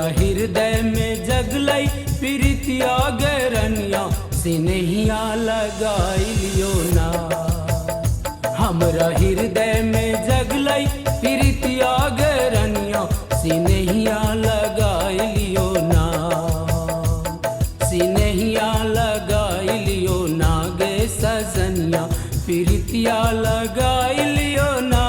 हमरा हृदय में जगलई प्रीतिया गरनिया सिनहिया लगाइलियो ना। हमरा हृदय में जगलई प्रीतिया गरनिया सिनहिया लगाइलियो ना। सिनहिया लगाइलियो ना गे सजनिया प्रीतिया लगाइलियो ना।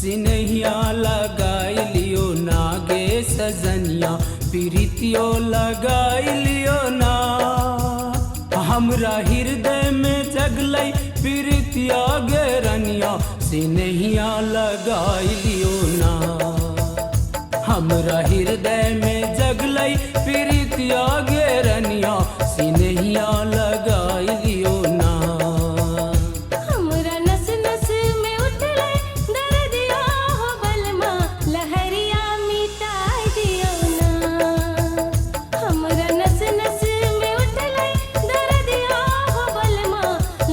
सिनहिया लगाइलियो ना गे सजनिया प्रीतियो लगाइलियो ना। हमरा हृदय में जगलई प्रीतिया गरनिया सिनहिया लगाइलियो ना। हमरा हृदय में जगलई प्रीतिया गरनिया सिनहिया लगाइलियो ना। हमरा नस नस में उठले दर्दिया हो बलमा लहरिया मिटाई दियो ना। हमरा नस नस में उठले दर्दिया हो बलमा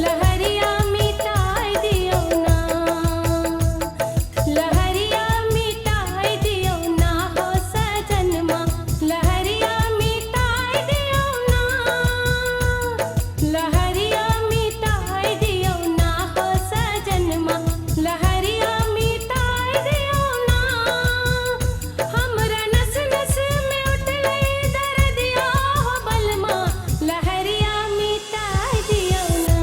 लहरिया मिटाई दियो ना। लहरिया मिटाई दियो ना हो सजनमा लहरिया मिटाई दियो ना। लहरिया मिटाई दियो ना हो सजनमा लहरिया मिटाई दियो ना। हमरा नस नस में उठले दर्दिया हो बलमा लहरिया मिटाई दियो ना।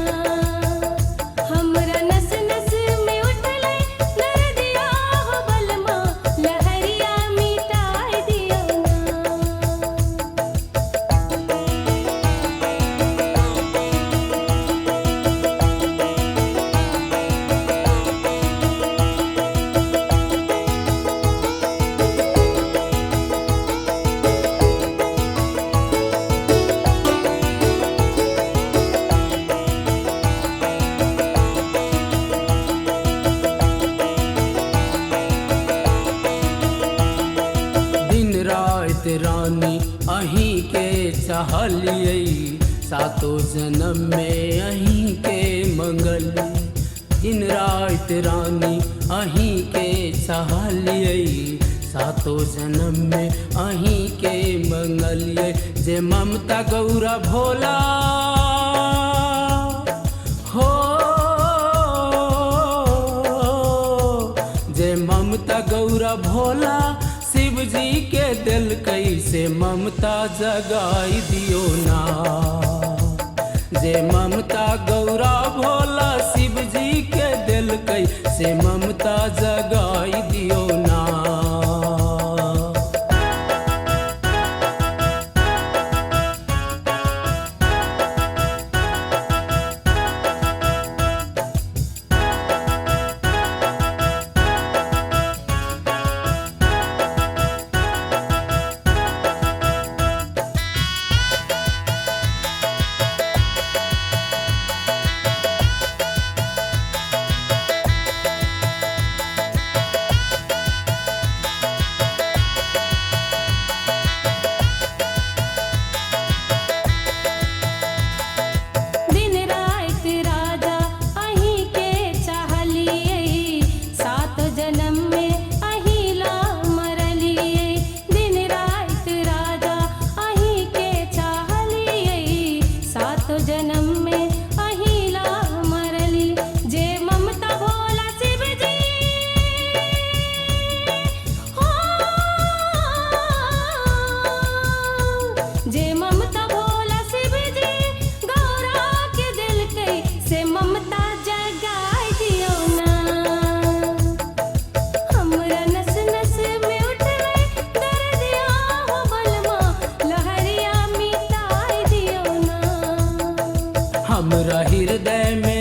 हमरा नस नस में उठले दर्दिया हो बलमा लहरिया मिटाई दियो ना। दिन रात रानी अहीं के चाहलियै सातो जन्म में अहीं के मंगलियै। दिन रात रानी अहीं के चाहलियै सातो जन्म में अहीं के मंगलियै। जे ममता गौरा भोला हो जे ममता गौरा भोला शिव जी के दिल कैसे ममता जगाई दियो ना। जे ममता गौरा भोला शिव जी के दिल कैसे ममता जगाई दियो ना। दिन रात राजा अहीं के चाहलियै सात जन्म में अहीं ला मरलियै। दिन रात राजा अहीं के चाहलियै सात जन्म में अहीं ला मरली। जे ममता भोला शिव जी हो जे ममता भोला शिव जी गौरा के दिल कैसे ममता जगाई दियो ना। हमरा नस नस में उठले दर्दिया हो बलमा लहरिया मिटाई दियो ना। हमरा हृदय में